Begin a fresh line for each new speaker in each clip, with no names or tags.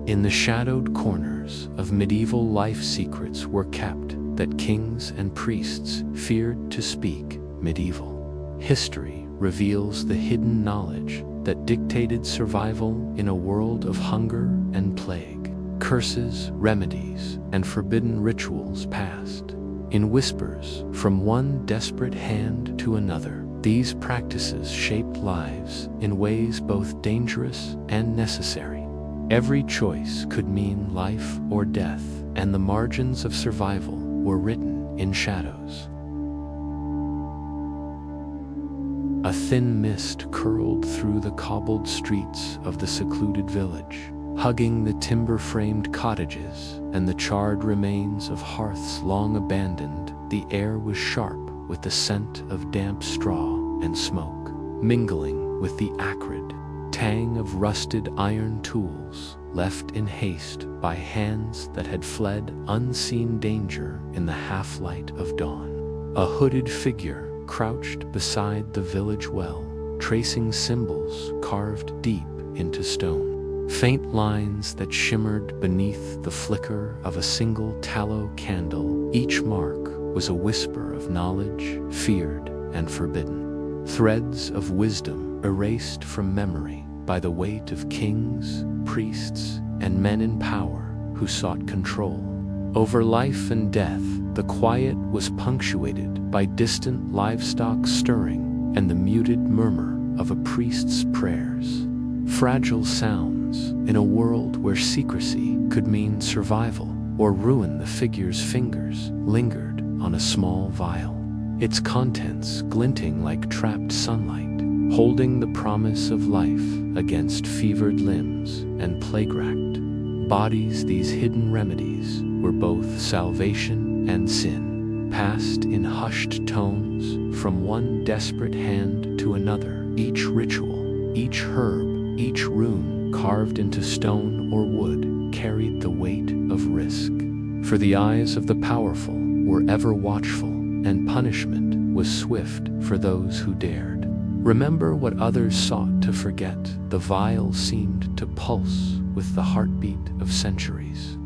In the shadowed corners of medieval life, secrets were kept that kings and priests feared to speak. Medieval history reveals the hidden knowledge that dictated survival in a world of hunger and plague. Curses, remedies, and forbidden rituals passed in whispers from one desperate hand to another. These practices shaped lives in ways both dangerous and necessary. Every choice could mean life or death, and the margins of survival were written in shadows. A thin mist curled through the cobbled streets of the secluded village, hugging the timber-framed cottages and the charred remains of hearths long abandoned. The air was sharp with the scent of damp straw and smoke, mingling with the acrid tang of rusted iron tools left in haste by hands that had fled unseen danger in the half-light of dawn. A hooded figure crouched beside the village well, tracing symbols carved deep into stone. Faint lines that shimmered beneath the flicker of a single tallow candle. Each mark was a whisper of knowledge, feared and forbidden. Threads of wisdom erased from memory by the weight of kings, priests, and men in power who sought control over life and death. The quiet was punctuated by distant livestock stirring and the muted murmur of a priest's prayers. Fragile sounds in a world where secrecy could mean survival or ruin. The figure's fingers lingered on a small vial, its contents glinting like trapped sunlight, holding the promise of life against fevered limbs and plague-racked bodies. These hidden remedies were both salvation and sin, passed in hushed tones from one desperate hand to another. Each ritual, each herb, each rune carved into stone or wood carried the weight of risk. For the eyes of the powerful were ever watchful, and punishment was swift for those who dared. Remember what others sought to forget. The vial seemed to pulse with the heartbeat of centuries.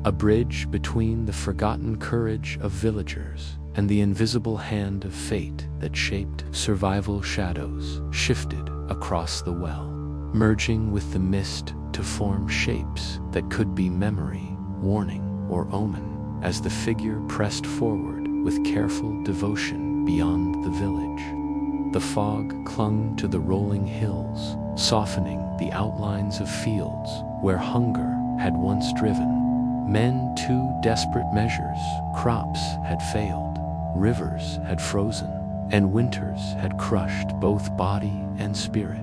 A bridge between the forgotten courage of villagers and the invisible hand of fate that shaped survival. Shadows shifted across the well, merging with the mist to form shapes that could be memory, warning, or omen. As the figure pressed forward with careful devotion beyond the village, the fog clung to the rolling hills, softening the outlines of fields where hunger had once driven men to desperate measures. Crops had failed, rivers had frozen, and winters had crushed both body and spirit.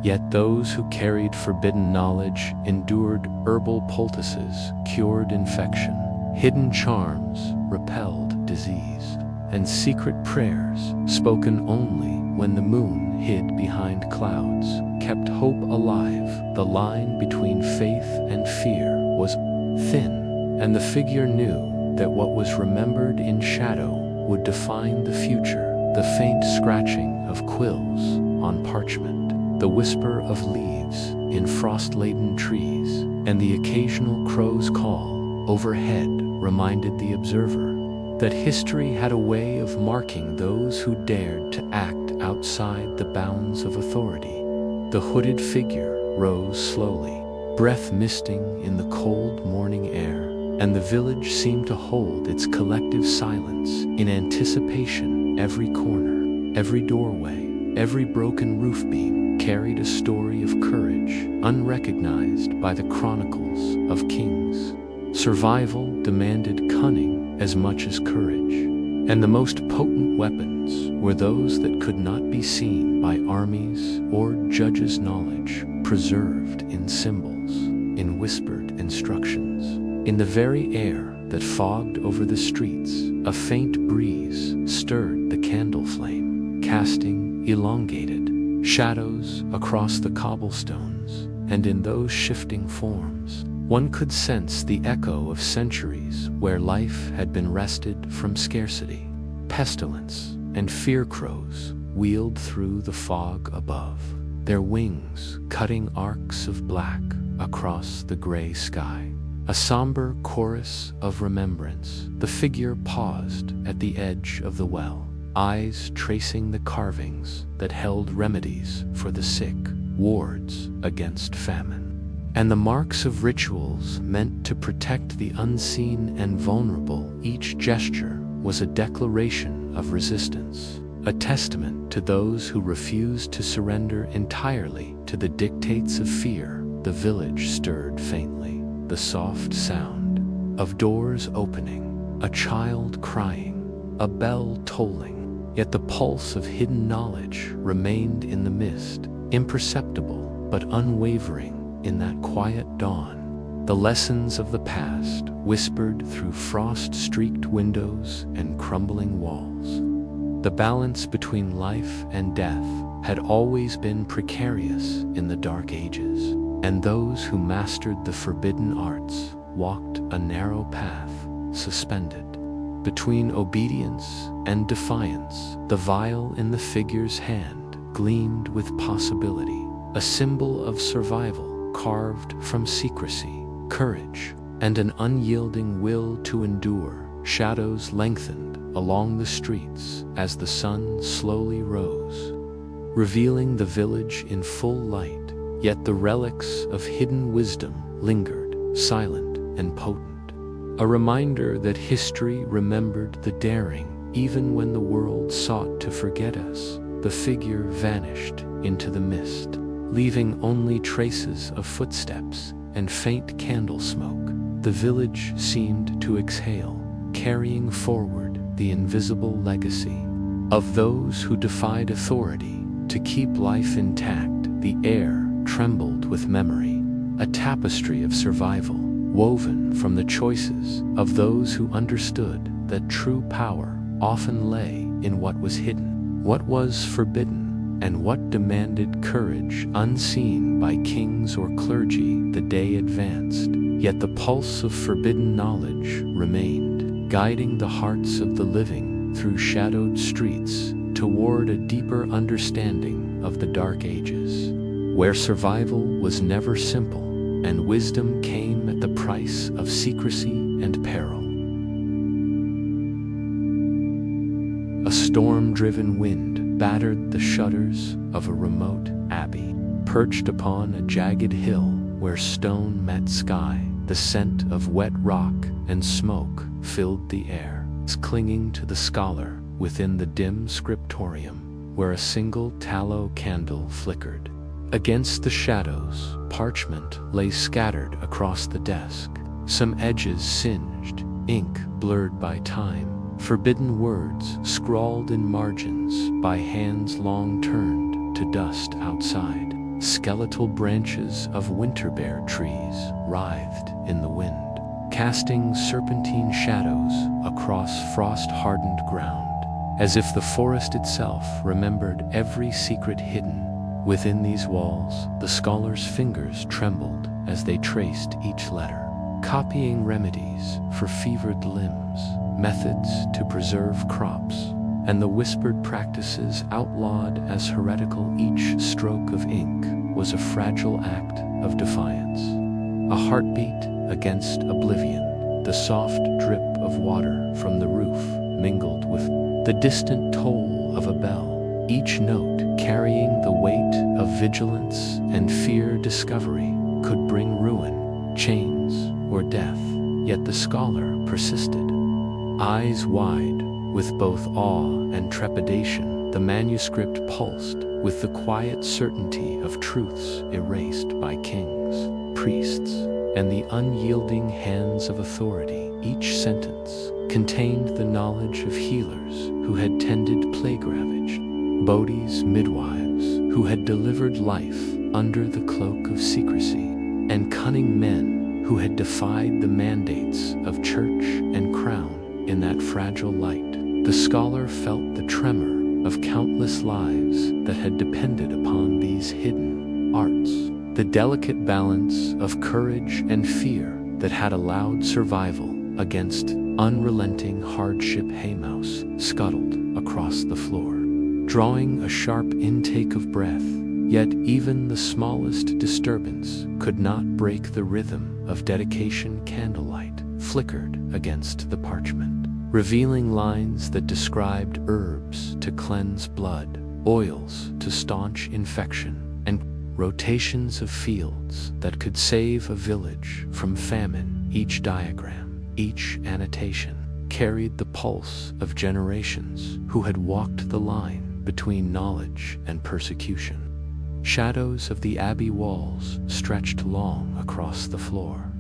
Yet those who carried forbidden knowledge endured. Herbal poultices cured infection, hidden charms repelled disease, and secret prayers, spoken only when the moon hid behind clouds, kept hope alive. The line between faith and fear was thin, and the figure knew that what was remembered in shadow would define the future. The faint scratching of quills on parchment, the whisper of leaves in frost-laden trees, and the occasional crow's call overhead reminded the observer that history had a way of marking those who dared to act outside the bounds of authority. The hooded figure rose slowly, breath misting in the cold morning air, and the village seemed to hold its collective silence in anticipation. Every corner, every doorway, every broken roof beam carried a story of courage unrecognized by the chronicles of kings. Survival demanded cunning as much as courage, and the most potent weapons were those that could not be seen by armies or judges. Knowledge preserved in symbols, in whispered instructions. In the very air that fogged over the streets, a faint breeze stirred the candle flame, casting elongated shadows across the cobblestones, and in those shifting forms, one could sense the echo of centuries where life had been wrested from scarcity. Pestilence and fear crows wheeled through the fog above, their wings cutting arcs of black across the gray sky. A somber chorus of remembrance. The figure paused at the edge of the well, eyes tracing the carvings that held remedies for the sick, wards against famine, and the marks of rituals meant to protect the unseen and vulnerable. Each gesture was a declaration of resistance, a testament to those who refused to surrender entirely to the dictates of fear. The village stirred faintly, the soft sound of doors opening, a child crying, a bell tolling. Yet the pulse of hidden knowledge remained in the mist, imperceptible but unwavering in that quiet dawn. The lessons of the past whispered through frost-streaked windows and crumbling walls. The balance between life and death had always been precarious in the Dark Ages, and those who mastered the forbidden arts walked a narrow path, suspended between obedience and defiance. The vial in the figure's hand gleamed with possibility, a symbol of survival carved from secrecy, courage, and an unyielding will to endure. Shadows lengthened along the streets as the sun slowly rose, revealing the village in full light. Yet the relics of hidden wisdom lingered, silent and potent, a reminder that history remembered the daring even when the world sought to forget us. The figure vanished into the mist, leaving only traces of footsteps and faint candle smoke. The village seemed to exhale, carrying forward the invisible legacy of those who defied authority to keep life intact. The air trembled with memory, a tapestry of survival woven from the choices of those who understood that true power often lay in what was hidden, what was forbidden, and what demanded courage unseen by kings or clergy. The day advanced, yet the pulse of forbidden knowledge remained, guiding the hearts of the living through shadowed streets toward a deeper understanding of the Dark Ages, where survival was never simple and wisdom came at the price of secrecy and peril. A storm-driven wind battered the shutters of a remote abbey, perched upon a jagged hill where stone met sky. The scent of wet rock and smoke filled the air, clinging to the scholar within the dim scriptorium, where a single tallow candle flickered. Against the shadows, parchment lay scattered across the desk, some edges singed, ink blurred by time, forbidden words scrawled in margins by hands long turned to dust outside. Skeletal branches of winterbear trees writhed in the wind, casting serpentine shadows across frost-hardened ground, as if the forest itself remembered every secret hidden within these walls. The scholar's fingers trembled as they traced each letter, copying remedies for fevered limbs, methods to preserve crops, and the whispered practices outlawed as heretical. Each stroke of ink was a fragile act of defiance, a heartbeat against oblivion. The soft drip of water from the roof mingled with the distant toll of a bell, each note carrying the weight of vigilance and fear. Discovery could bring ruin, chains, or death, yet the scholar persisted, eyes wide with both awe and trepidation. The manuscript pulsed with the quiet certainty of truths erased by kings, priests, and the unyielding hands of authority. Each sentence contained the knowledge of healers who had tended plague-ravaged, Bodhi's midwives who had delivered life under the cloak of secrecy, and cunning men who had defied the mandates of church and crown. In that fragile light, the scholar felt the tremor of countless lives that had depended upon these hidden arts, the delicate balance of courage and fear that had allowed survival against unrelenting hardship. Haymouse scuttled across the floor, drawing a sharp intake of breath, Yet even the smallest disturbance could not break the rhythm of dedication. Candlelight flickered against the parchment, revealing lines that described herbs to cleanse blood, oils to staunch infection, and rotations of fields that could save a village from famine. Each diagram, each annotation, carried the pulse of generations who had walked the line between knowledge and persecution. Shadows of the abbey walls stretched long across the floor,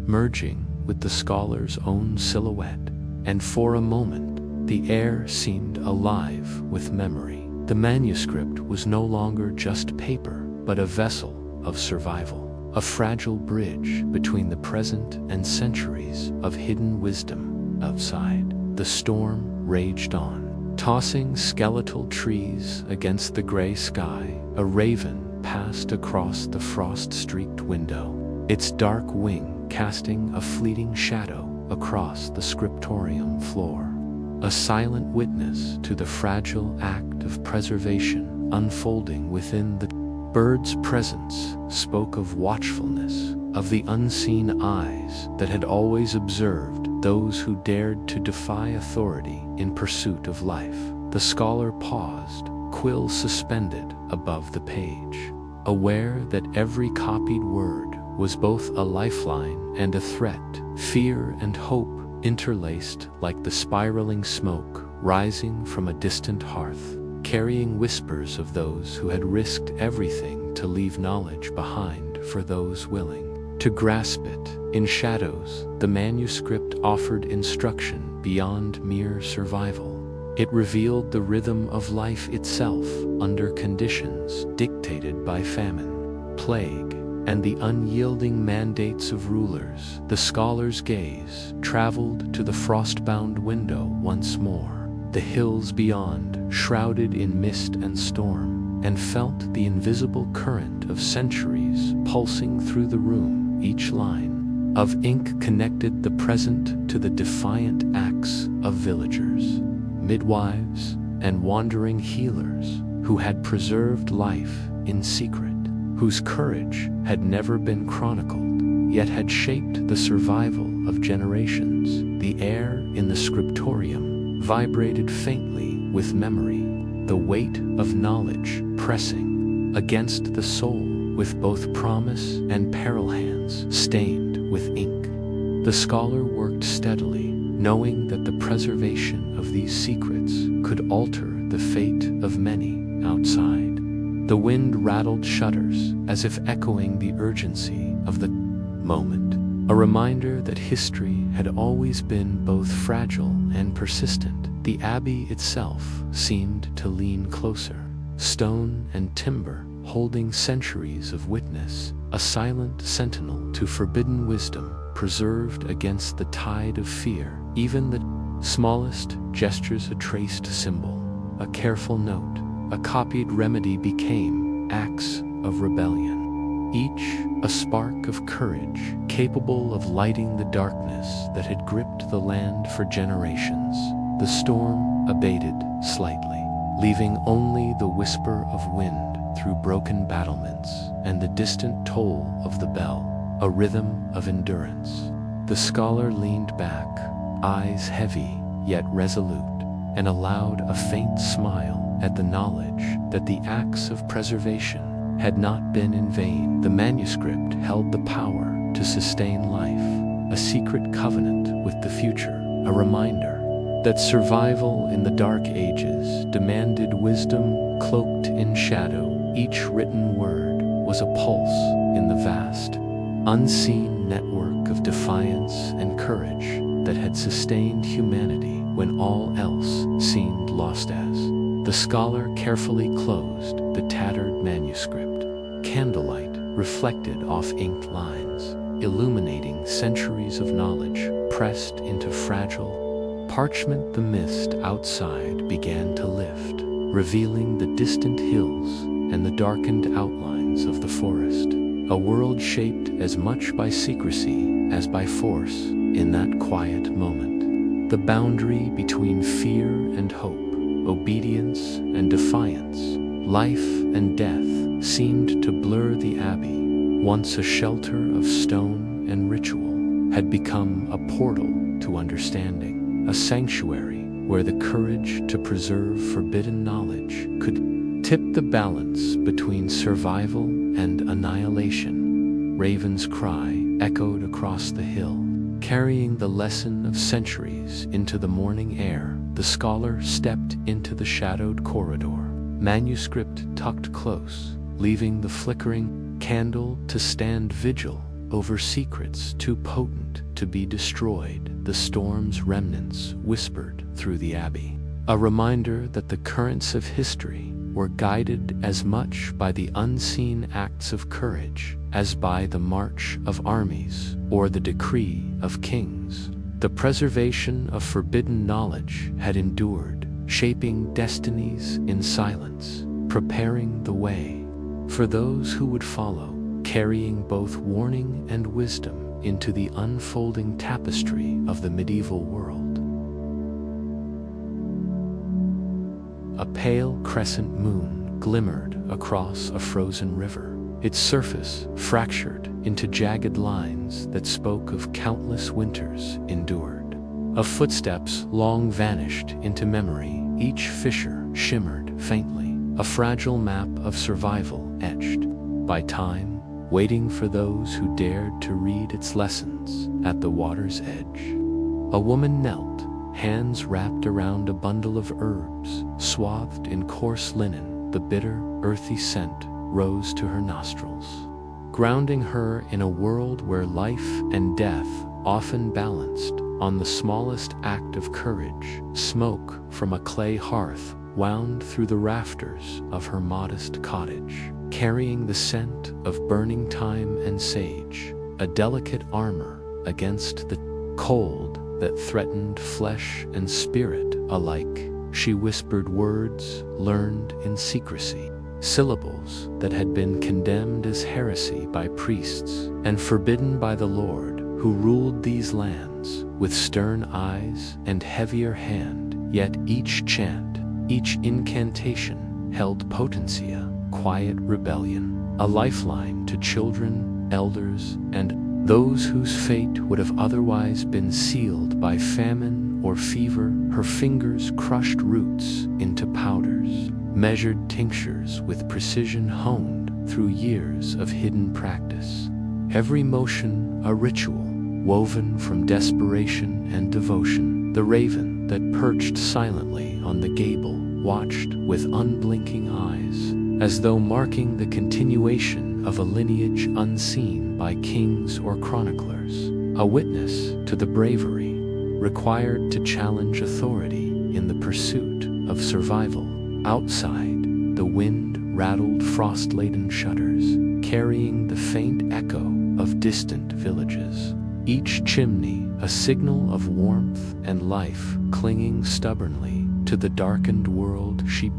merging with the scholar's own silhouette, and for a moment the air seemed alive with memory. The manuscript was no longer just paper, but a vessel of survival, a fragile bridge between the present and centuries of hidden wisdom. Outside, the storm raged on, tossing skeletal trees against the gray sky. A raven passed across the frost-streaked window, its dark wing casting a fleeting shadow across the scriptorium floor, a silent witness to the fragile act of preservation unfolding within the bird's presence spoke of watchfulness, of the unseen eyes that had always observed those who dared to defy authority in pursuit of life. The scholar paused, quill suspended above the page, aware that every copied word was both a lifeline and a threat, fear and hope interlaced like the spiraling smoke rising from a distant hearth, carrying whispers of those who had risked everything to leave knowledge behind for those willing to grasp it. In shadows, the manuscript offered instruction beyond mere survival. It revealed the rhythm of life itself under conditions dictated by famine, plague, and the unyielding mandates of rulers. The scholar's gaze traveled to the frost-bound window once more, the hills beyond shrouded in mist and storm, and felt the invisible current of centuries pulsing through the room. Each line of ink connected the present to the defiant acts of villagers, midwives, and wandering healers who had preserved life in secret, whose courage had never been chronicled, yet had shaped the survival of generations. The air in the scriptorium vibrated faintly with memory, the weight of knowledge pressing against the soul with both promise and peril. Hands stained with ink, the scholar worked steadily, knowing that the preservation of these secrets could alter the fate of many outside. The wind rattled shutters as if echoing the urgency of the moment, a reminder that history had always been both fragile and persistent. The abbey itself seemed to lean closer, stone and timber holding centuries of witness, a silent sentinel to forbidden wisdom preserved against the tide of fear. Even the smallest gestures, a traced symbol, a careful note, a copied remedy became acts of rebellion, each a spark of courage capable of lighting the darkness that had gripped the land for generations. The storm abated slightly, leaving only the whisper of wind through broken battlements and the distant toll of the bell, a rhythm of endurance. The scholar leaned back, eyes heavy yet resolute, and allowed a faint smile at the knowledge that the acts of preservation had not been in vain. The manuscript held the power to sustain life, a secret covenant with the future, a reminder that survival in the dark ages demanded wisdom cloaked in shadow. Each written word was a pulse in the vast, unseen network of defiance and courage that had sustained humanity when all else seemed lost. As the scholar carefully closed the tattered manuscript, candlelight reflected off inked lines, illuminating centuries of knowledge pressed into fragile parchment. The mist outside began to lift, revealing the distant hills and the darkened outlines of the forest, a world shaped as much by secrecy as by force. In that quiet moment, the boundary between fear and hope, obedience and defiance, Life and death seemed to blur the abbey. Once a shelter of stone and ritual had become a portal to understanding, a sanctuary where the courage to preserve forbidden knowledge could tip the balance between survival and annihilation. Raven's cry echoed across the hill, carrying the lesson of centuries into the morning air. The scholar stepped into the shadowed corridor, manuscript tucked close, leaving the flickering candle to stand vigil over secrets too potent to be destroyed. The storm's remnants whispered through the abbey, a reminder that the currents of history were guided as much by the unseen acts of courage as by the march of armies or the decree of kings. The preservation of forbidden knowledge had endured, shaping destinies in silence, preparing the way for those who would follow, carrying both warning and wisdom into the unfolding tapestry of the medieval world. A pale crescent moon glimmered across a frozen river, its surface fractured into jagged lines that spoke of countless winters endured. Of footsteps long vanished into memory, each fissure shimmered faintly, a fragile map of survival etched by time, waiting for those who dared to read its lessons. At the water's edge, a woman knelt, hands wrapped around a bundle of herbs, swathed in coarse linen. The bitter, earthy scent rose to her nostrils, grounding her in a world where life and death often balanced on the smallest act of courage. Smoke from a clay hearth wound through the rafters of her modest cottage, carrying the scent of burning thyme and sage, a delicate armor against the cold that threatened flesh and spirit alike. She whispered words learned in secrecy, syllables that had been condemned as heresy by priests and forbidden by the Lord who ruled these lands. With stern eyes and heavier hand, yet each chant, each incantation held potencia, quiet rebellion, a lifeline to children, elders, and those whose fate would have otherwise been sealed by famine or fever. Her fingers crushed roots into powders, measured tinctures with precision honed through years of hidden practice. Every motion a ritual, woven from desperation and devotion. The raven that perched silently on the gable watched with unblinking eyes, as though marking the continuation of a lineage unseen by kings or chroniclers, a witness to the bravery required to challenge authority in the pursuit of survival. Outside, the wind rattled frost-laden shutters, carrying the faint echo of distant villages, each chimney a signal of warmth and life clinging stubbornly to the darkened world. She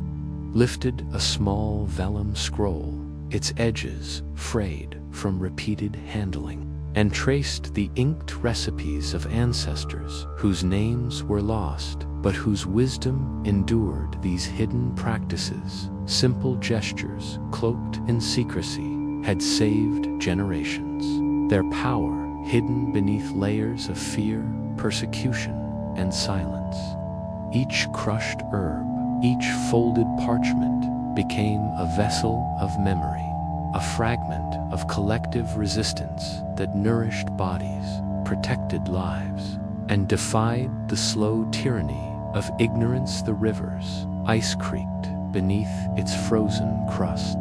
lifted a small vellum scroll, its edges frayed from repeated handling, and traced the inked recipes of ancestors whose names were lost, but whose wisdom endured. These hidden practices, simple gestures cloaked in secrecy, had saved generations. Their power hidden beneath layers of fear, persecution, and silence. Each crushed herb, each folded parchment became a vessel of memory, a fragment of collective resistance that nourished bodies, protected lives, and defied the slow tyranny of ignorance. The rivers ice-creaked beneath its frozen crust,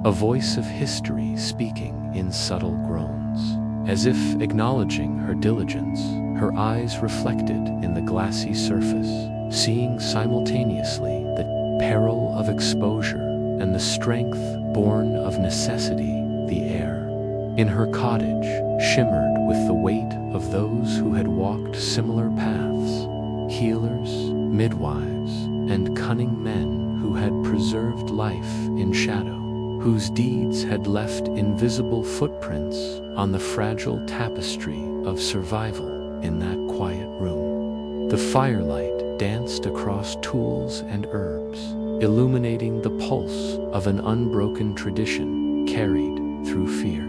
a voice of history speaking in subtle groans. As if acknowledging her diligence, her eyes reflected in the glassy surface, seeing simultaneously the peril of exposure and the strength born of necessity. The air in her cottage shimmered with the weight of those who had walked similar paths, healers, midwives, and cunning men who had preserved life in shadow, whose deeds had left invisible footprints on the fragile tapestry of survival in that quiet room. The firelight danced across tools and herbs, illuminating the pulse of an unbroken tradition carried through fear,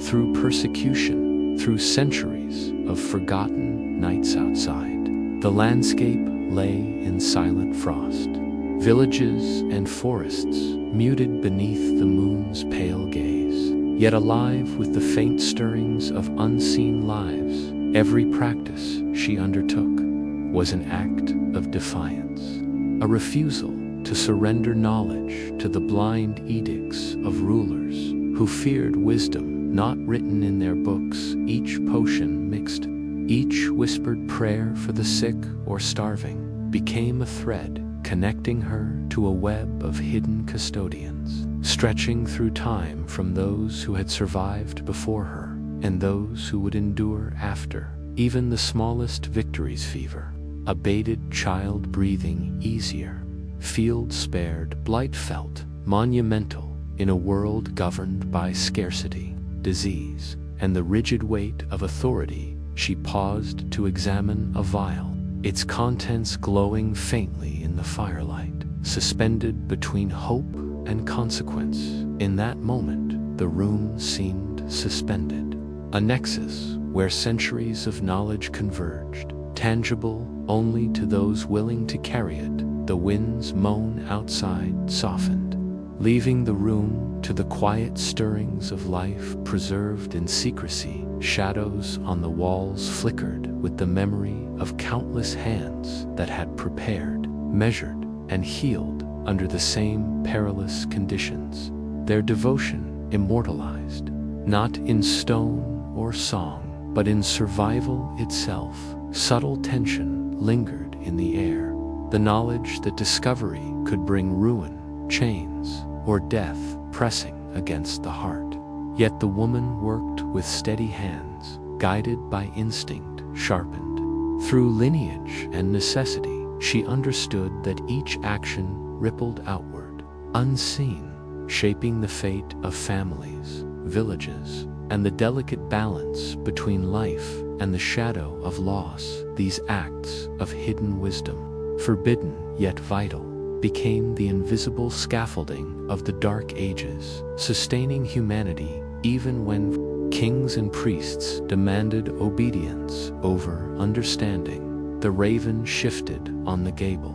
through persecution, through centuries of forgotten nights outside. The landscape lay in silent frost, villages and forests muted beneath the moon's pale gaze, yet alive with the faint stirrings of unseen lives. Every practice she undertook was an act of defiance, a refusal to surrender knowledge to the blind edicts of rulers who feared wisdom not written in their books. Each potion mixed, each whispered prayer for the sick or starving became a thread connecting her to a web of hidden custodians, stretching through time from those who had survived before her and those who would endure after. Even the smallest victory's fever abated, child breathing easier, field spared, blight felt monumental in a world governed by scarcity, disease, and the rigid weight of authority. She paused to examine a vial, its contents glowing faintly in the firelight, suspended between hope and consequence. In that moment, the room seemed suspended, a nexus where centuries of knowledge converged, tangible only to those willing to carry it. The wind's moan outside softened, leaving the room to the quiet stirrings of life preserved in secrecy. Shadows on the walls flickered with the memory of countless hands that had prepared, measured, and healed under the same perilous conditions, their devotion immortalized, not in stone or song, but in survival itself. Subtle tension lingered in the air, the knowledge that discovery could bring ruin, chains, or death pressing against the heart. Yet the woman worked with steady hands, guided by instinct, sharpened through lineage and necessity. She understood that each action rippled outward, unseen, shaping the fate of families, villages, and the delicate balance between life and the shadow of loss. These acts of hidden wisdom, forbidden yet vital, became the invisible scaffolding of the Dark Ages, sustaining humanity even when kings and priests demanded obedience over understanding. The raven shifted on the gable,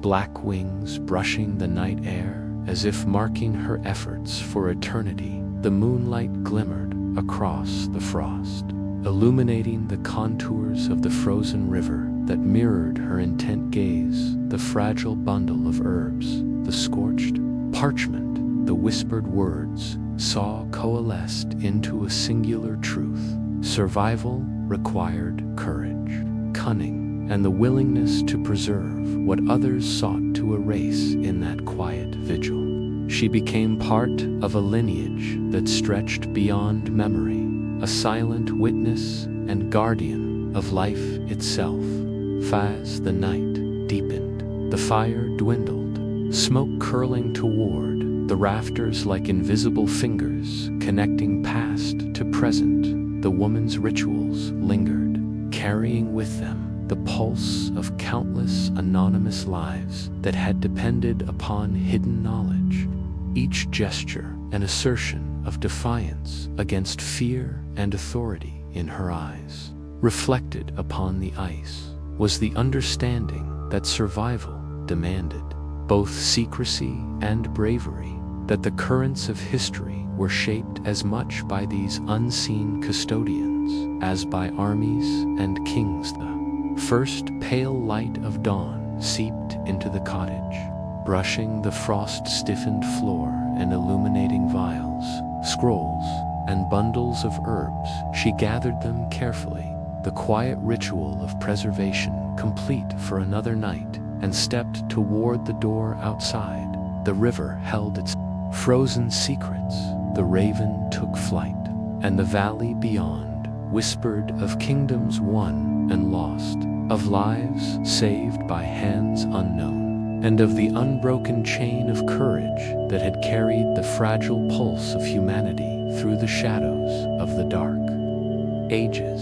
black wings brushing the night air as if marking her efforts for eternity. The moonlight glimmered across the frost, illuminating the contours of the frozen river that mirrored her intent gaze. The fragile bundle of herbs, the scorched parchment, the whispered words saw coalesced into a singular truth. Survival required courage, cunning, and the willingness to preserve what others sought to erase. In that quiet vigil, she became part of a lineage that stretched beyond memory, a silent witness and guardian of life itself. As the night deepened, the fire dwindled, smoke curling toward the rafters like invisible fingers connecting past to present. The woman's rituals lingered, carrying with them the pulse of countless anonymous lives that had depended upon hidden knowledge. Each gesture an assertion of defiance against fear and authority. In her eyes, reflected upon the ice, was the understanding that survival demanded both secrecy and bravery, that the currents of history were shaped as much by these unseen custodians as by armies and kings. The first pale light of dawn seeped into the cottage, brushing the frost-stiffened floor and illuminating vials, scrolls, and bundles of herbs. She gathered them carefully, the quiet ritual of preservation complete for another night, and stepped toward the door outside. The river held its frozen secrets. The raven took flight, and the valley beyond whispered of kingdoms won and lost, of lives saved by hands unknown, and of the unbroken chain of courage that had carried the fragile pulse of humanity through the shadows of the Dark Ages.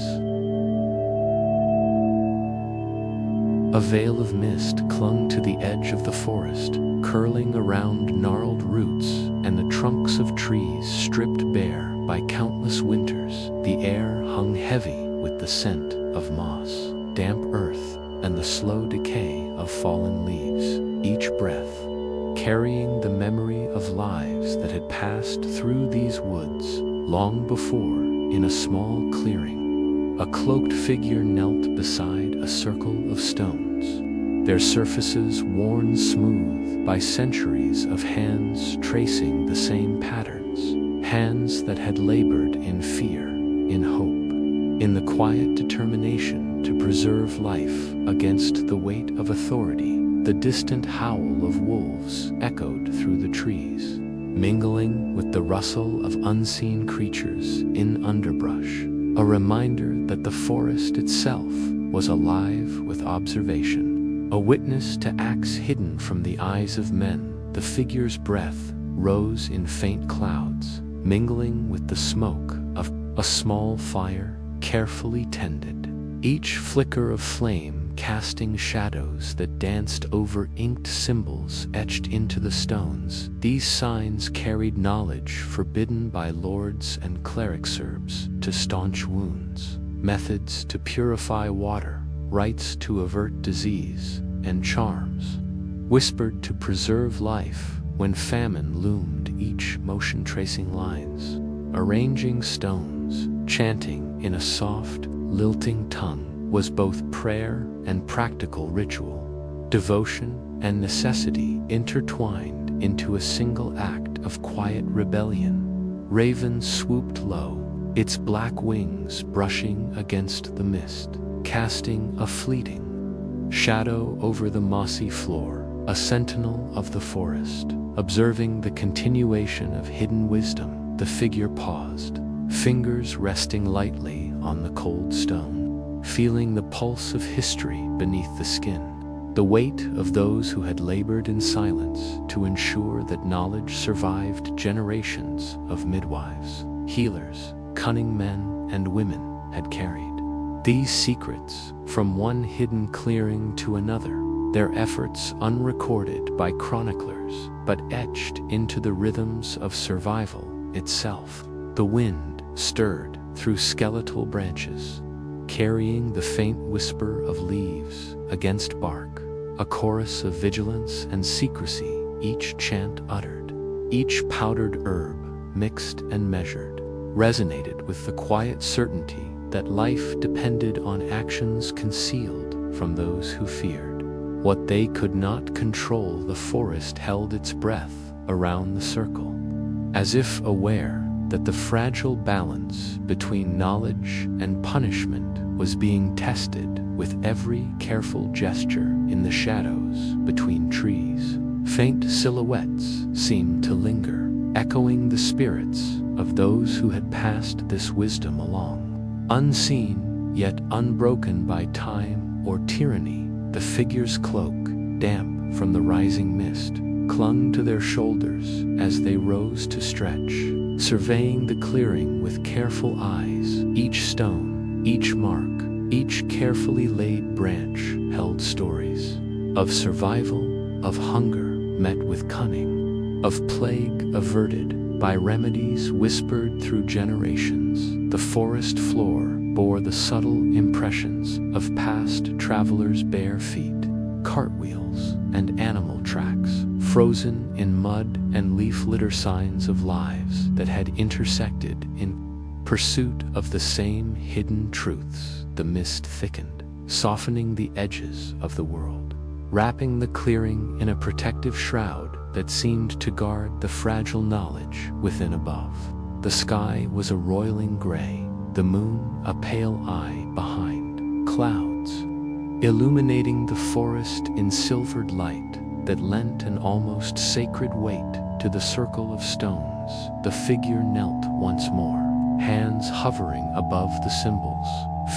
A veil of mist clung to the edge of the forest, curling around gnarled roots and the trunks of trees stripped bare by countless winters. The air hung heavy with the scent of moss, damp earth, and the slow decay of fallen leaves, each breath carrying the memory of lives that had passed through these woods long before. In a small clearing, a cloaked figure knelt beside a circle of stones, their surfaces worn smooth by centuries of hands tracing the same patterns, hands that had labored in fear, in hope, in the quiet determination to preserve life against the weight of authority. The distant howl of wolves echoed through the trees, mingling with the rustle of unseen creatures in underbrush, a reminder that the forest itself was alive with observation, a witness to acts hidden from the eyes of men. The figure's breath rose in faint clouds, mingling with the smoke of a small fire carefully tended, each flicker of flame casting shadows that danced over inked symbols etched into the stones. These signs carried knowledge forbidden by lords and clerics, herbs to staunch wounds, methods to purify water, rites to avert disease, and charms whispered to preserve life when famine loomed. Each motion tracing lines, arranging stones, chanting in a soft, lilting tongue, was both prayer and practical ritual, devotion and necessity intertwined into a single act of quiet rebellion. Raven swooped low, its black wings brushing against the mist, casting a fleeting shadow over the mossy floor, a sentinel of the forest, observing the continuation of hidden wisdom. The figure paused, fingers resting lightly on the cold stone, feeling the pulse of history beneath the skin, the weight of those who had labored in silence to ensure that knowledge survived. Generations of midwives, healers, cunning men and women had carried these secrets from one hidden clearing to another, their efforts unrecorded by chroniclers but etched into the rhythms of survival itself. The wind stirred through skeletal branches, carrying the faint whisper of leaves against bark, a chorus of vigilance and secrecy. Each chant uttered, each powdered herb mixed and measured, resonated with the quiet certainty that life depended on actions concealed from those who feared what they could not control. The forest held its breath around the circle, as if aware that the fragile balance between knowledge and punishment was being tested with every careful gesture. In the shadows between trees, faint silhouettes seemed to linger, echoing the spirits of those who had passed this wisdom along, unseen yet unbroken by time or tyranny. The figure's cloak, damp from the rising mist, clung to their shoulders as they rose to stretch, surveying the clearing with careful eyes. Each stone, each mark, each carefully laid branch held stories of survival, of hunger met with cunning, of plague averted by remedies whispered through generations. The forest floor bore the subtle impressions of past travelers' bare feet, cartwheels and animal tracks, frozen in mud and leaf litter, signs of lives that had intersected in pursuit of the same hidden truths. The mist thickened, softening the edges of the world, wrapping the clearing in a protective shroud that seemed to guard the fragile knowledge within. Above, the sky was a roiling gray, the moon a pale eye behind clouds, illuminating the forest in silvered light that lent an almost sacred weight to the circle of stones. The figure knelt once more, hands hovering above the symbols,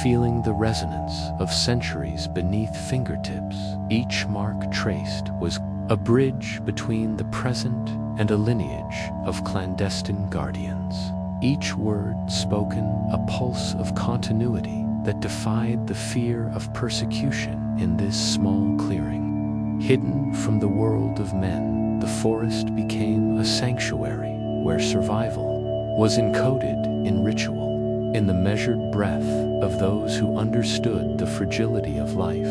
feeling the resonance of centuries beneath fingertips. Each mark traced was a bridge between the present and a lineage of clandestine guardians, each word spoken a pulse of continuity that defied the fear of persecution in this small clearing. Hidden from the world of men, the forest became a sanctuary where survival was encoded in ritual, in the measured breath of those who understood the fragility of life.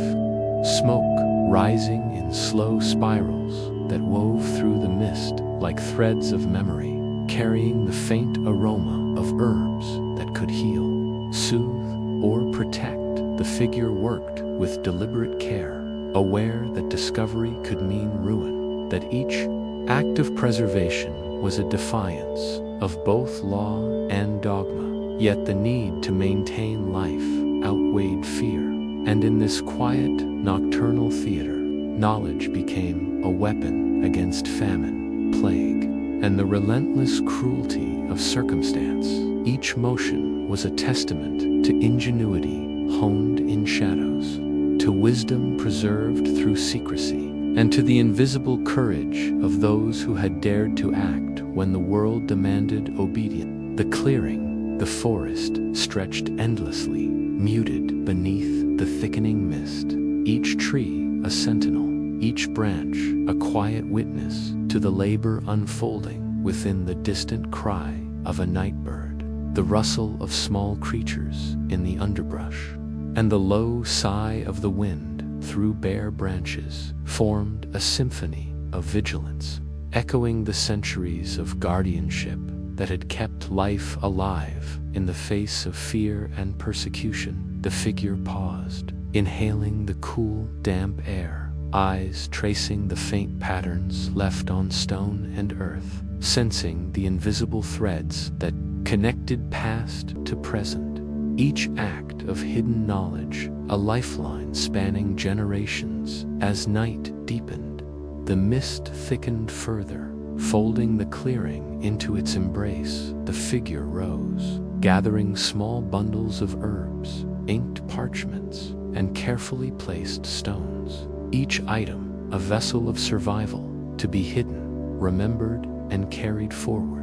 Smoke rising in slow spirals that wove through the mist like threads of memory, carrying the faint aroma of herbs that could heal, soothe, or protect. The figure worked with deliberate care, aware that discovery could mean ruin, that each act of preservation was a defiance of both law and dogma. Yet the need to maintain life outweighed fear, and in this quiet, nocturnal theater, knowledge became a weapon against famine, plague, and the relentless cruelty of circumstance. Each motion was a testament to ingenuity honed in shadows, to wisdom preserved through secrecy, and to the invisible courage of those who had dared to act when the world demanded obedience. The clearing, the forest, stretched endlessly, muted beneath the thickening mist, each tree a sentinel, each branch a quiet witness to the labor unfolding within the distant cry of a night bird, the rustle of small creatures in the underbrush, and the low sigh of the wind through bare branches formed a symphony of vigilance, echoing the centuries of guardianship that had kept life alive in the face of fear and persecution. The figure paused, inhaling the cool, damp air, eyes tracing the faint patterns left on stone and earth, sensing the invisible threads that connected past to present. Each act of hidden knowledge, a lifeline spanning generations. As night deepened, the mist thickened further, folding the clearing into its embrace. The figure rose, gathering small bundles of herbs, inked parchments, and carefully placed stones, each item a vessel of survival, to be hidden, remembered, and carried forward.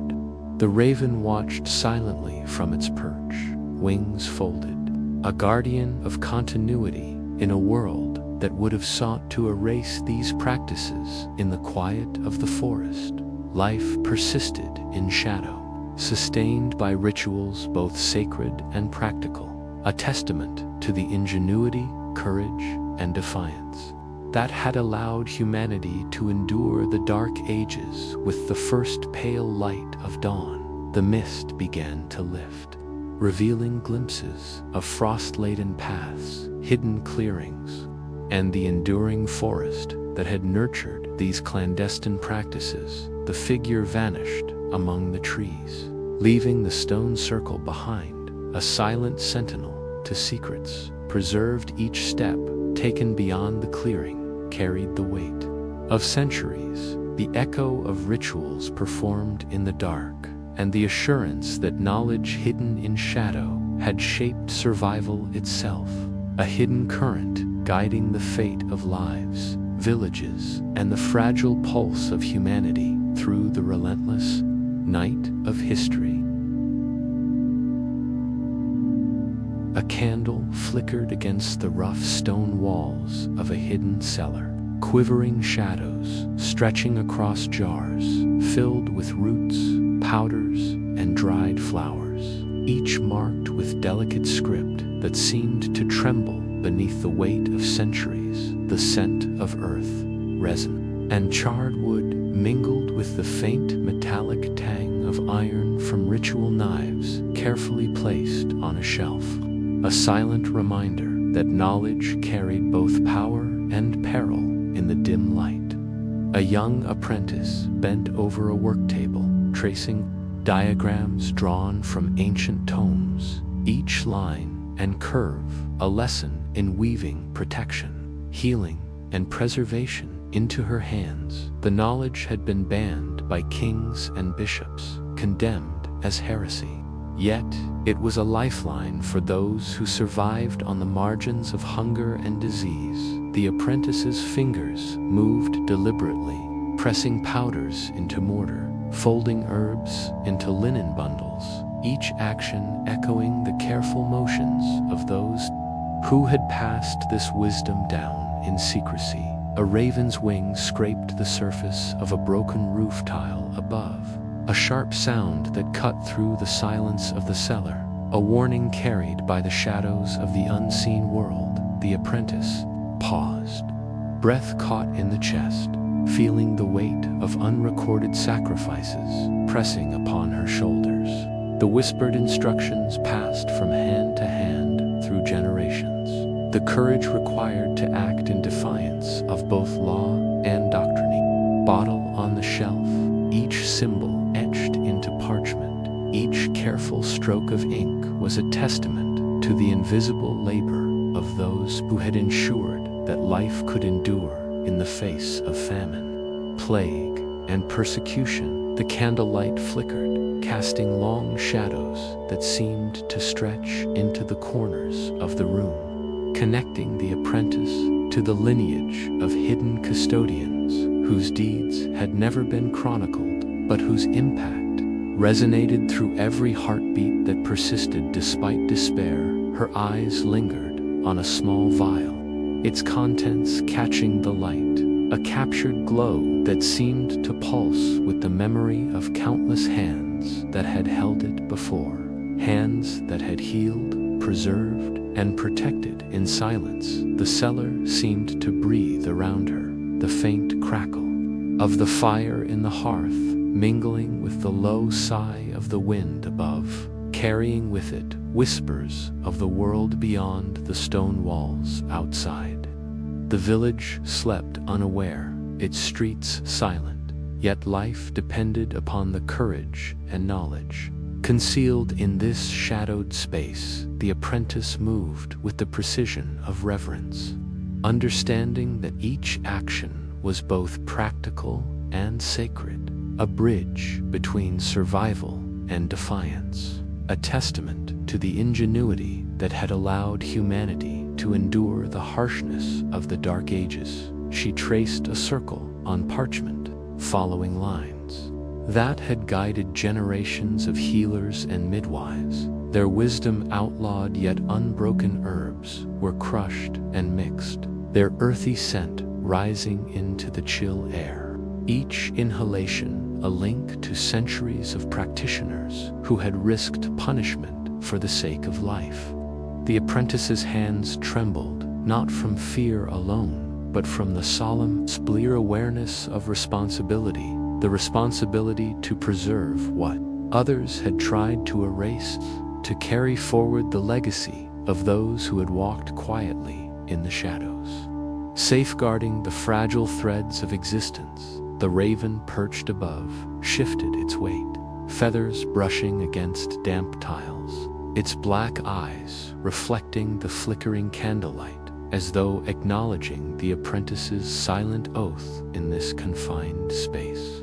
The raven watched silently from its perch, wings folded, a guardian of continuity in a world that would have sought to erase these practices. In the quiet of the forest, life persisted in shadow, sustained by rituals both sacred and practical, a testament to the ingenuity, courage, and defiance that had allowed humanity to endure the dark ages. With the first pale light of dawn, the mist began to lift, revealing glimpses of frost-laden paths, hidden clearings, and the enduring forest that had nurtured these clandestine practices. The figure vanished among the trees, leaving the stone circle behind, a silent sentinel to secrets preserved. Each step taken beyond the clearing carried the weight of centuries, the echo of rituals performed in the dark, and the assurance that knowledge hidden in shadow had shaped survival itself, a hidden current guiding the fate of lives, villages, and the fragile pulse of humanity through the relentless night of history. A candle flickered against the rough stone walls of a hidden cellar, quivering shadows stretching across jars filled with roots, powders, and dried flowers, each marked with delicate script that seemed to tremble beneath the weight of centuries. The scent of earth, resin, and charred wood mingled with the faint metallic tang of iron from ritual knives carefully placed on a shelf, a silent reminder that knowledge carried both power and peril in the dim light. A young apprentice bent over a work table, tracing diagrams drawn from ancient tomes, each line and curve a lesson in weaving protection, healing, and preservation into her hands. The knowledge had been banned by kings and bishops, condemned as heresy. Yet, it was a lifeline for those who survived on the margins of hunger and disease. The apprentice's fingers moved deliberately, pressing powders into mortar, folding herbs into linen bundles, each action echoing the careful motions of those who had passed this wisdom down in secrecy. A raven's wing scraped the surface of a broken roof tile above, a sharp sound that cut through the silence of the cellar, a warning carried by the shadows of the unseen world. The apprentice paused, breath caught in the chest, feeling the weight of unrecorded sacrifices pressing upon her shoulders. The whispered instructions passed from hand to hand through generations. The courage required to act in defiance of both law and doctrine. Bottle on the shelf, each symbol etched into parchment, each careful stroke of ink was a testament to the invisible labor of those who had ensured that life could endure in the face of famine, plague, and persecution. The candlelight flickered, casting long shadows that seemed to stretch into the corners of the room, connecting the apprentice to the lineage of hidden custodians whose deeds had never been chronicled, but whose impact resonated through every heartbeat that persisted despite despair. Her eyes lingered on a small vial, its contents catching the light, a captured glow that seemed to pulse with the memory of countless hands that had held it before, hands that had healed, preserved, and protected in silence. The cellar seemed to breathe around her, the faint crackle of the fire in the hearth mingling with the low sigh of the wind above, carrying with it whispers of the world beyond the stone walls outside. The village slept unaware, its streets silent, yet life depended upon the courage and knowledge. Concealed in this shadowed space, the apprentice moved with the precision of reverence, understanding that each action was both practical and sacred, a bridge between survival and defiance, a testament to the ingenuity that had allowed humanity to endure the harshness of the Dark Ages. She traced a circle on parchment, following lines that had guided generations of healers and midwives. Their wisdom outlawed yet unbroken herbs were crushed and mixed, their earthy scent rising into the chill air. Each inhalation a link to centuries of practitioners who had risked punishment for the sake of life. The apprentice's hands trembled, not from fear alone, but from the solemn, clear awareness of responsibility, the responsibility to preserve what others had tried to erase, to carry forward the legacy of those who had walked quietly in the shadows. Safeguarding the fragile threads of existence, the raven perched above shifted its weight, feathers brushing against damp tiles, its black eyes reflecting the flickering candlelight, as though acknowledging the apprentice's silent oath in this confined space.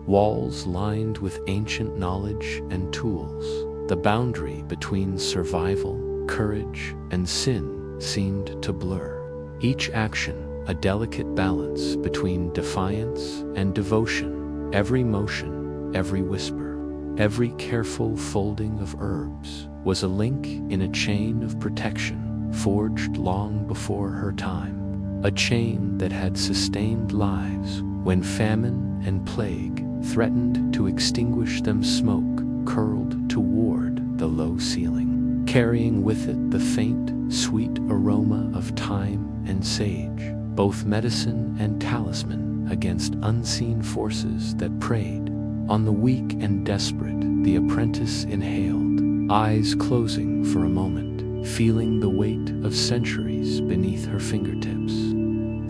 Walls lined with ancient knowledge and tools, the boundary between survival, courage, and sin seemed to blur. Each action a delicate balance between defiance and devotion, every motion, every whisper, every careful folding of herbs was a link in a chain of protection forged long before her time, a chain that had sustained lives when famine and plague threatened to extinguish them. Smoke curled toward the low ceiling, carrying with it the faint, sweet aroma of thyme and sage, both medicine and talisman against unseen forces that preyed on the weak and desperate. The apprentice inhaled, eyes closing for a moment, feeling the weight of centuries beneath her fingertips,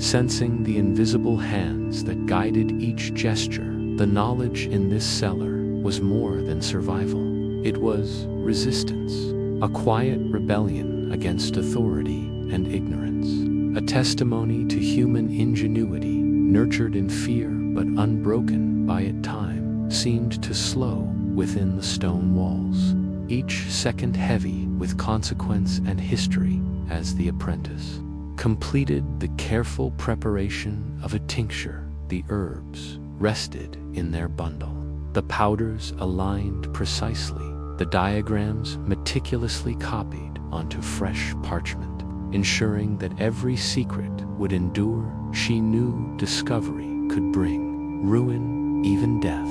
sensing the invisible hands that guided each gesture. The knowledge in this cellar was more than survival. It was resistance, a quiet rebellion against authority and ignorance. A testimony to human ingenuity, nurtured in fear but unbroken by it. Time seemed to slow within the stone walls, each second heavy with consequence and history, as the apprentice completed the careful preparation of a tincture. The herbs rested in their bundle, the powders aligned precisely, the diagrams meticulously copied onto fresh parchment, ensuring that every secret would endure. She knew discovery could bring ruin, even death.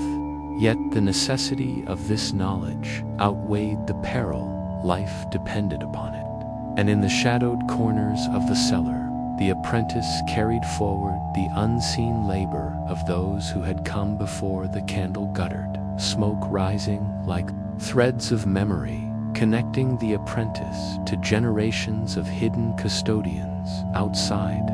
Yet the necessity of this knowledge outweighed the peril. Life depended upon it. And in the shadowed corners of the cellar, the apprentice carried forward the unseen labor of those who had come before. The candle guttered, smoke rising like threads of memory, connecting the apprentice to generations of hidden custodians outside.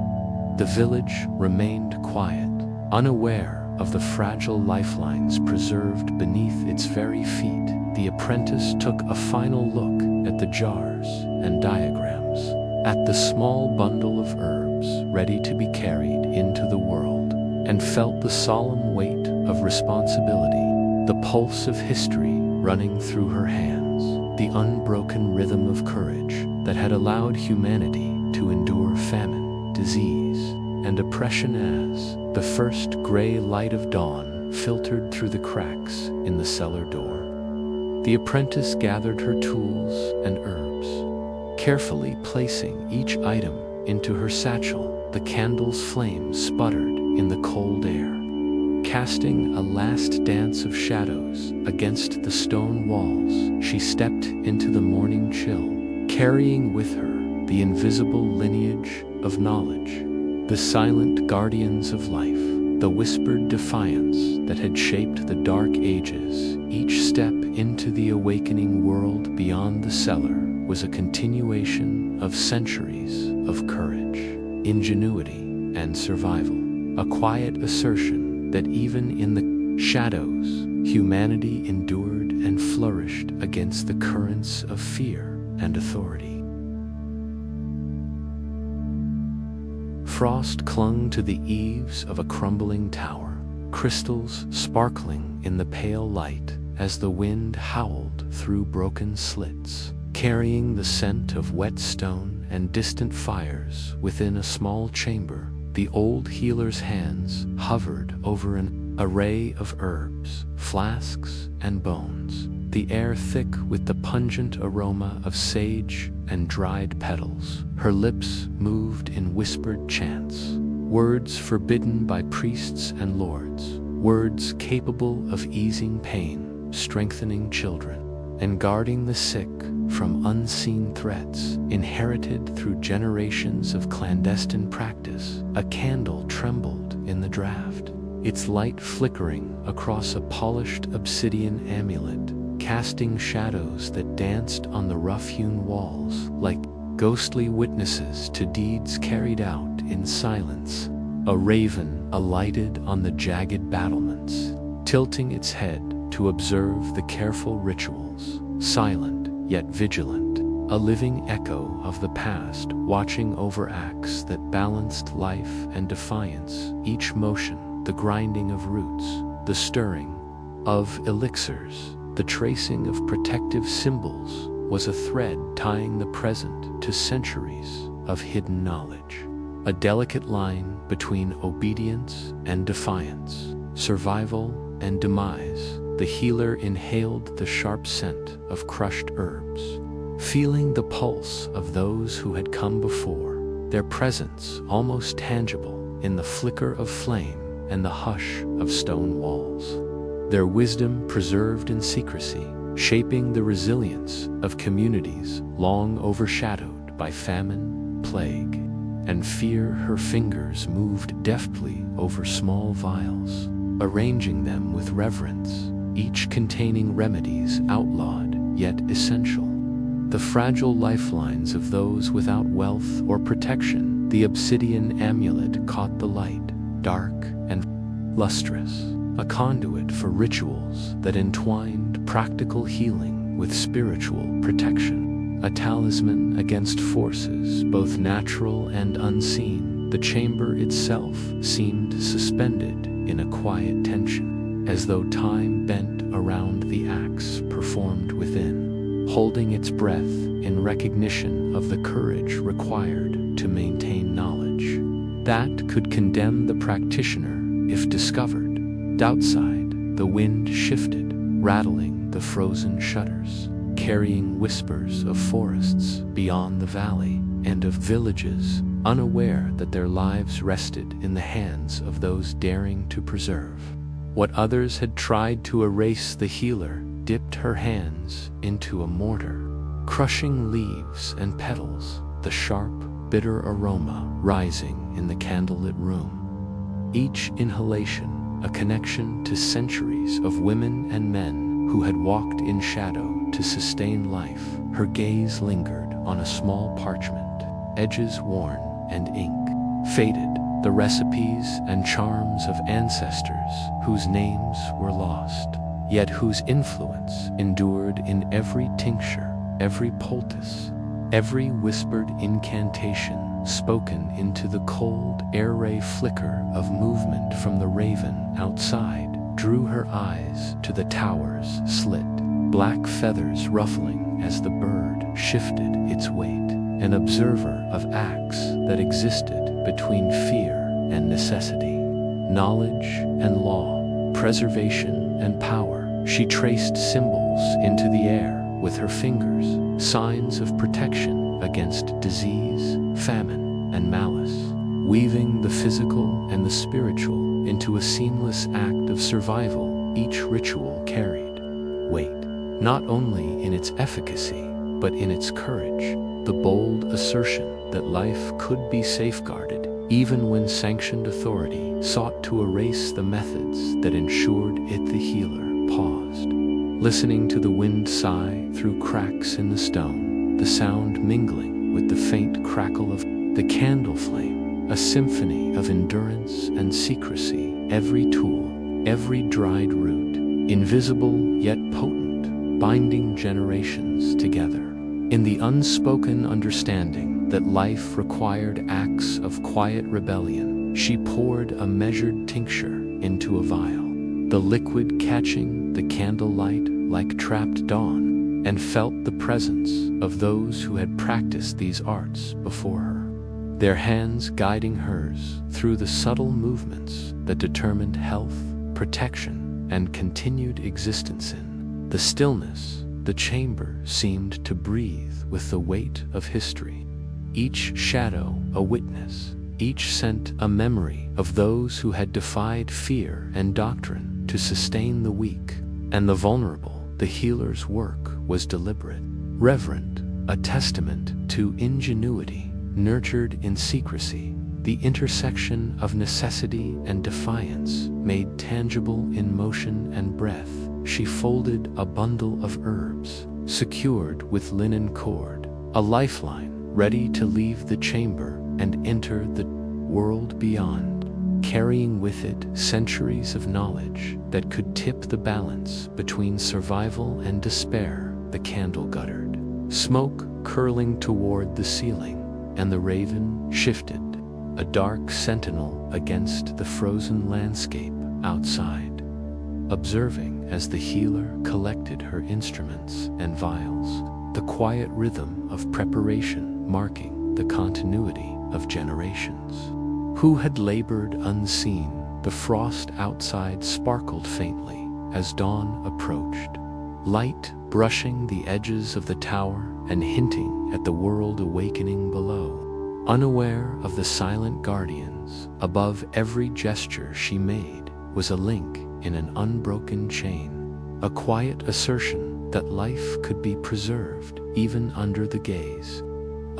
The village remained quiet, unaware of the fragile lifelines preserved beneath its very feet. The apprentice took a final look at the jars and diagrams, at the small bundle of herbs ready to be carried into the world, and felt the solemn weight of responsibility, the pulse of history running through her hands, the unbroken rhythm of courage that had allowed humanity to endure famine, disease, and oppression. As the first gray light of dawn filtered through the cracks in the cellar door, the apprentice gathered her tools and herbs, carefully placing each item into her satchel. The candle's flame sputtered in the cold air, casting a last dance of shadows against the stone walls. She stepped into the morning chill, carrying with her the invisible lineage of knowledge, the silent guardians of life, the whispered defiance that had shaped the dark ages. Each step into the awakening world beyond the cellar was a continuation of centuries of courage, ingenuity, and survival, a quiet assertion that even in the shadows, humanity endured and flourished against the currents of fear and authority. Frost clung to the eaves of a crumbling tower, crystals sparkling in the pale light as the wind howled through broken slits, carrying the scent of wet stone and distant fires. Within a small chamber, the old healer's hands hovered over an array of herbs, flasks, and bones, the air thick with the pungent aroma of sage and dried petals. Her lips moved in whispered chants, words forbidden by priests and lords, words capable of easing pain, strengthening children, and guarding the sick from unseen threats inherited through generations of clandestine practice. A candle trembled in the draft, its light flickering across a polished obsidian amulet, casting shadows that danced on the rough-hewn walls like ghostly witnesses to deeds carried out in silence. A raven alighted on the jagged battlements, tilting its head to observe the careful rituals, silent yet vigilant, a living echo of the past watching over acts that balanced life and defiance. Each motion, the grinding of roots, the stirring of elixirs, the tracing of protective symbols, was a thread tying the present to centuries of hidden knowledge, a delicate line between obedience and defiance, survival and demise. The healer inhaled the sharp scent of crushed herbs, feeling the pulse of those who had come before, their presence almost tangible in the flicker of flame and the hush of stone walls, their wisdom preserved in secrecy, shaping the resilience of communities long overshadowed by famine, plague, and fear. Her fingers moved deftly over small vials, arranging them with reverence, each containing remedies outlawed yet essential, the fragile lifelines of those without wealth or protection. The obsidian amulet caught the light, dark and lustrous, a conduit for rituals that entwined practical healing with spiritual protection, a talisman against forces both natural and unseen. The chamber itself seemed suspended in a quiet tension, as though time bent around the acts performed within, holding its breath in recognition of the courage required to maintain knowledge that could condemn the practitioner if discovered. Outside, the wind shifted, rattling the frozen shutters, carrying whispers of forests beyond the valley and of villages unaware that their lives rested in the hands of those daring to preserve. What others had tried to erase, the healer dipped her hands into a mortar, crushing leaves and petals, the sharp, bitter aroma rising in the candlelit room. Each inhalation a connection to centuries of women and men who had walked in shadow to sustain life. Her gaze lingered on a small parchment, edges worn and ink faded, the recipes and charms of ancestors whose names were lost, yet whose influence endured in every tincture, every poultice, every whispered incantation spoken into the cold air-ray. Flicker of movement from the raven outside drew her eyes to the tower's slit, black feathers ruffling as the bird shifted its weight, an observer of acts that existed between fear and necessity, knowledge and law, preservation and power. She traced symbols into the air with her fingers, signs of protection against disease, famine, and malice, weaving the physical and the spiritual into a seamless act of survival. Each ritual carried weight, not only in its efficacy, but in its courage, the bold assertion that life could be safeguarded even when sanctioned authority sought to erase the methods that ensured it. The healer paused, listening to the wind sigh through cracks in the stone, the sound mingling with the faint crackle of the candle flame, a symphony of endurance and secrecy. Every tool, every dried root, invisible yet potent, binding generations together, in the unspoken understanding that life required acts of quiet rebellion. She poured a measured tincture into a vial, the liquid catching the candlelight like trapped dawn, and felt the presence of those who had practiced these arts before her, their hands guiding hers through the subtle movements that determined health, protection, and continued existence. In the stillness, the chamber seemed to breathe with the weight of history, each shadow a witness, each scent a memory of those who had defied fear and doctrine to sustain the weak and the vulnerable. The healer's work was deliberate, reverent, a testament to ingenuity nurtured in secrecy, the intersection of necessity and defiance made tangible in motion and breath. She folded a bundle of herbs, secured with linen cord, a lifeline ready to leave the chamber and enter the world beyond, carrying with it centuries of knowledge that could tip the balance between survival and despair. The candle guttered, smoke curling toward the ceiling, and the raven shifted, a dark sentinel against the frozen landscape outside, observing as the healer collected her instruments and vials, the quiet rhythm of preparation marking the continuity of generations who had labored unseen. The frost outside sparkled faintly as dawn approached, light brushing the edges of the tower and hinting at the world awakening below. Unaware of the silent guardians, above every gesture she made was a link in an unbroken chain, a quiet assertion that life could be preserved even under the gaze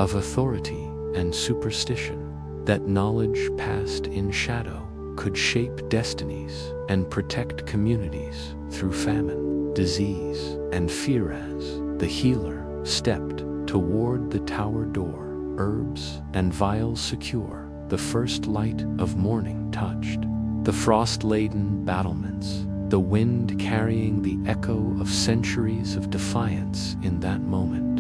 of authority and superstition, that knowledge passed in shadow could shape destinies and protect communities through famine, disease, and fear. As the healer stepped toward the tower door, herbs and vials secure, the first light of morning touched the frost-laden battlements, the wind carrying the echo of centuries of defiance. In that moment,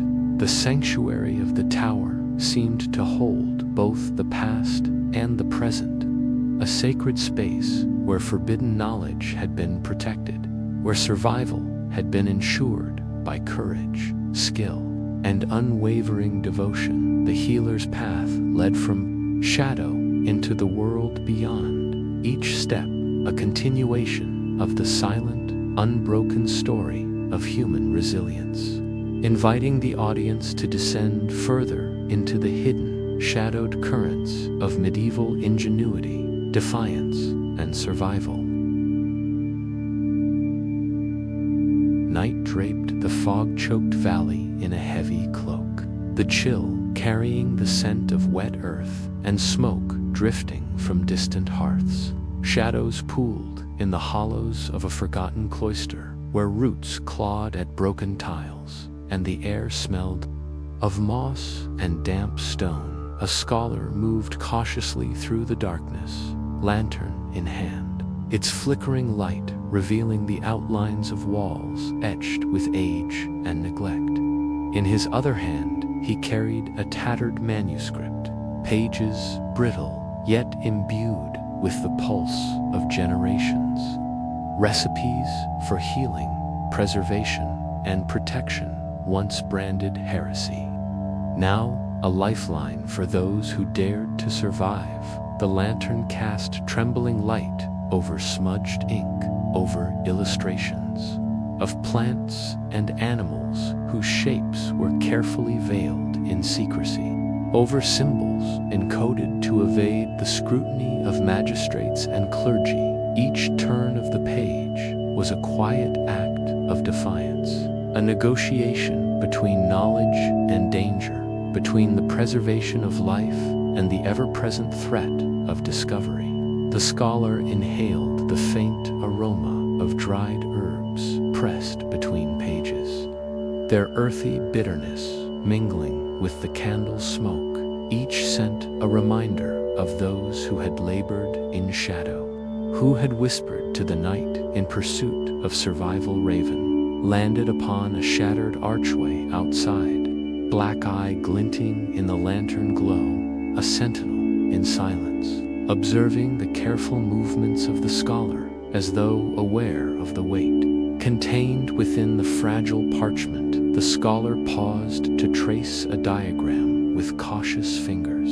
the sanctuary of the tower seemed to hold both the past and the present, a sacred space where forbidden knowledge had been protected, where survival had been ensured by courage, skill, and unwavering devotion. The healer's path led from shadow into the world beyond, each step a continuation of the silent, unbroken story of human resilience, inviting the audience to descend further into the hidden, shadowed currents of medieval ingenuity, defiance, and survival. Night draped the fog-choked valley in a heavy cloak, the chill carrying the scent of wet earth and smoke drifting from distant hearths. Shadows pooled in the hollows of a forgotten cloister, where roots clawed at broken tiles, and the air smelled of moss and damp stone. A scholar moved cautiously through the darkness, lantern in hand, its flickering light revealing the outlines of walls etched with age and neglect. In his other hand, he carried a tattered manuscript, pages brittle yet imbued with the pulse of generations. Recipes for healing, preservation, and protection, once branded heresy. Now, a lifeline for those who dared to survive. The lantern cast trembling light over smudged ink, over illustrations of plants and animals whose shapes were carefully veiled in secrecy, over symbols encoded to evade the scrutiny of magistrates and clergy. Each turn of the page was a quiet act of defiance, a negotiation between knowledge and danger, between the preservation of life and the ever-present threat of discovery. The scholar inhaled the faint aroma of dried herbs pressed between pages, their earthy bitterness mingling with the candle smoke, each scent a reminder of those who had labored in shadow, who had whispered to the night in pursuit of survival. Raven landed upon a shattered archway outside, black eye glinting in the lantern glow, a sentinel in silence, observing the careful movements of the scholar as though aware of the weight contained within the fragile parchment. The scholar paused to trace a diagram with cautious fingers,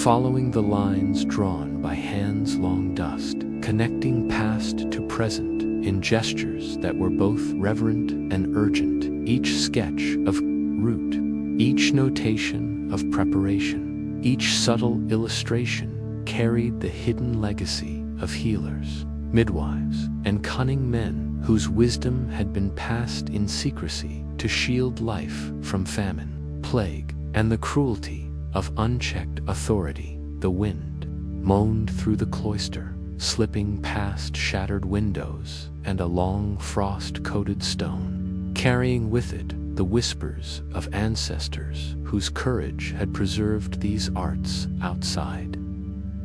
following the lines drawn by hands long dust, connecting past to present in gestures that were both reverent and urgent. Each sketch of root, each notation of preparation, each subtle illustration carried the hidden legacy of healers, midwives, and cunning men whose wisdom had been passed in secrecy to shield life from famine, plague, and the cruelty of unchecked authority. The wind moaned through the cloister, slipping past shattered windows and a long frost-coated stone, carrying with it the whispers of ancestors whose courage had preserved these arts outside.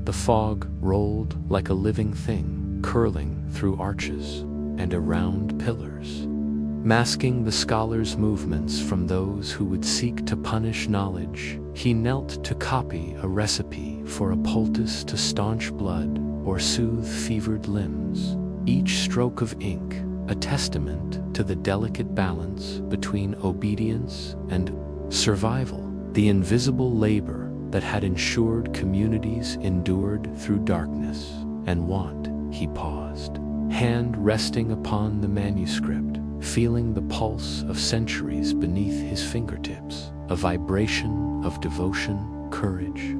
The fog rolled like a living thing, curling through arches and around pillars, masking the scholar's movements from those who would seek to punish knowledge. He knelt to copy a recipe for a poultice to staunch blood or soothe fevered limbs, each stroke of ink a testament to the delicate balance between obedience and survival, the invisible labor that had ensured communities endured through darkness and want. He paused, hand resting upon the manuscript, feeling the pulse of centuries beneath his fingertips, a vibration of devotion, courage,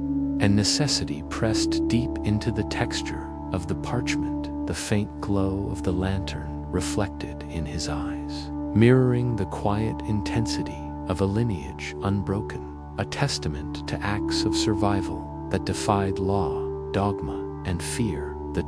and necessity pressed deep into the texture of the parchment. The faint glow of the lantern reflected in his eyes, mirroring the quiet intensity of a lineage unbroken, a testament to acts of survival that defied law, dogma, and fear. The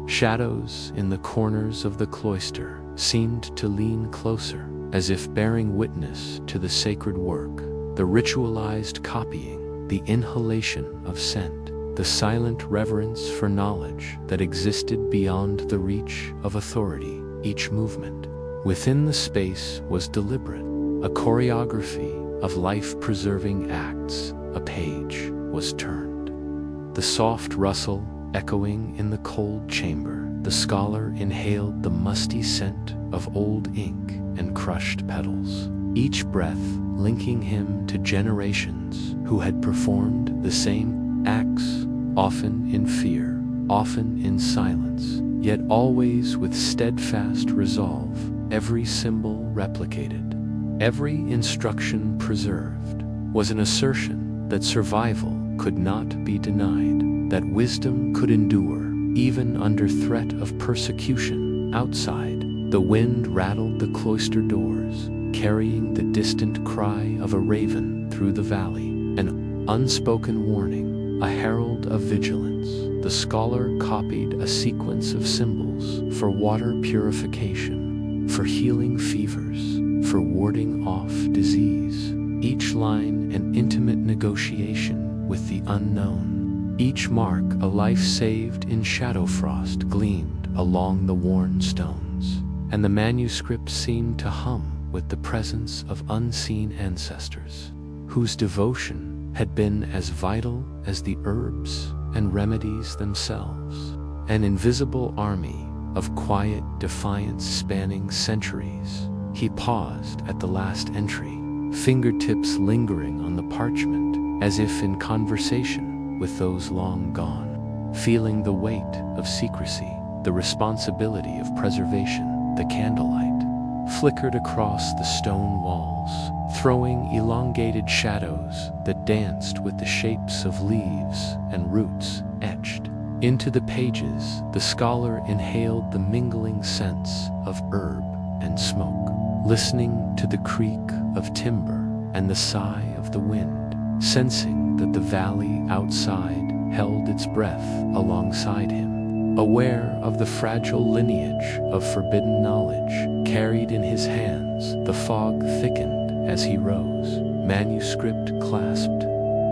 shadows in the corners of the cloister seemed to lean closer, as if bearing witness to the sacred work, the ritualized copying, the inhalation of scent, the silent reverence for knowledge that existed beyond the reach of authority. Each movement within the space was deliberate, a choreography of life-preserving acts. A page was turned, the soft rustle echoing in the cold chamber. The scholar inhaled the musty scent of old ink and crushed petals, each breath linking him to generations who had performed the same acts, often in fear, often in silence, yet always with steadfast resolve. every symbol replicated, every instruction preserved, was an assertion that survival could not be denied, that wisdom could endure, even under threat of persecution. Outside, the wind rattled the cloister doors, carrying the distant cry of a raven through the valley, an unspoken warning, a herald of vigilance. The scholar copied a sequence of symbols for water purification, for healing fevers, for warding off disease. Each line an intimate negotiation with the unknown. Each mark a life saved in shadow frost gleamed along the worn stones, and the manuscript seemed to hum with the presence of unseen ancestors, whose devotion had been as vital as the herbs and remedies themselves. An invisible army of quiet defiance spanning centuries. He paused at the last entry, fingertips lingering on the parchment, as if in conversation with those long gone, feeling the weight of secrecy, the responsibility of preservation. The candlelight flickered across the stone walls, throwing elongated shadows that danced with the shapes of leaves and roots etched into the pages. The scholar inhaled the mingling scents of herb and smoke, listening to the creak of timber and the sigh of the wind, sensing that the valley outside held its breath alongside him. Aware of the fragile lineage of forbidden knowledge carried in his hands, the fog thickened as he rose, manuscript clasped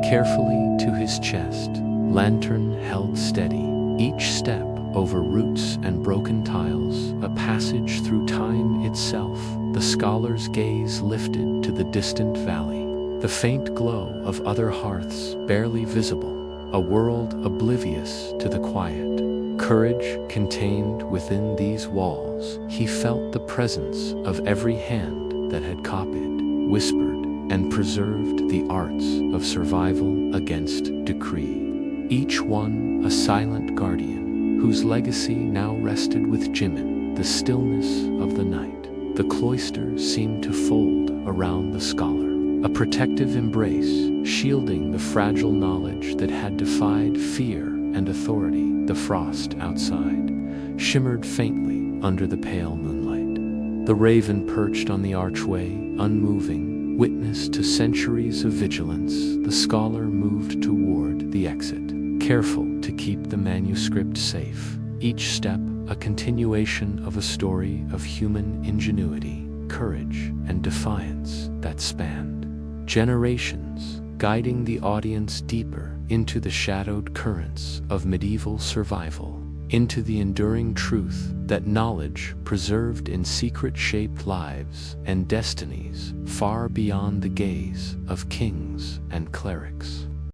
carefully to his chest, lantern held steady. Each step over roots and broken tiles, a passage through time itself. The scholar's gaze lifted to the distant valley, the faint glow of other hearths barely visible, a world oblivious to the quiet. Courage contained within these walls. He felt the presence of every hand that had copied, whispered, and preserved the arts of survival against decree. Each one a silent guardian, whose legacy now rested with Jimin. The stillness of the night, the cloister seemed to fold around the scholar, a protective embrace, shielding the fragile knowledge that had defied fear and authority. The frost outside shimmered faintly under the pale moonlight. The raven perched on the archway, unmoving, witness to centuries of vigilance. The scholar moved toward the exit, careful to keep the manuscript safe. Each step a continuation of a story of human ingenuity, courage, and defiance that spanned generations, guiding the audience deeper into the shadowed currents of medieval survival, into the enduring truth that knowledge preserved in secret shaped lives and destinies far beyond the gaze of kings and clerics.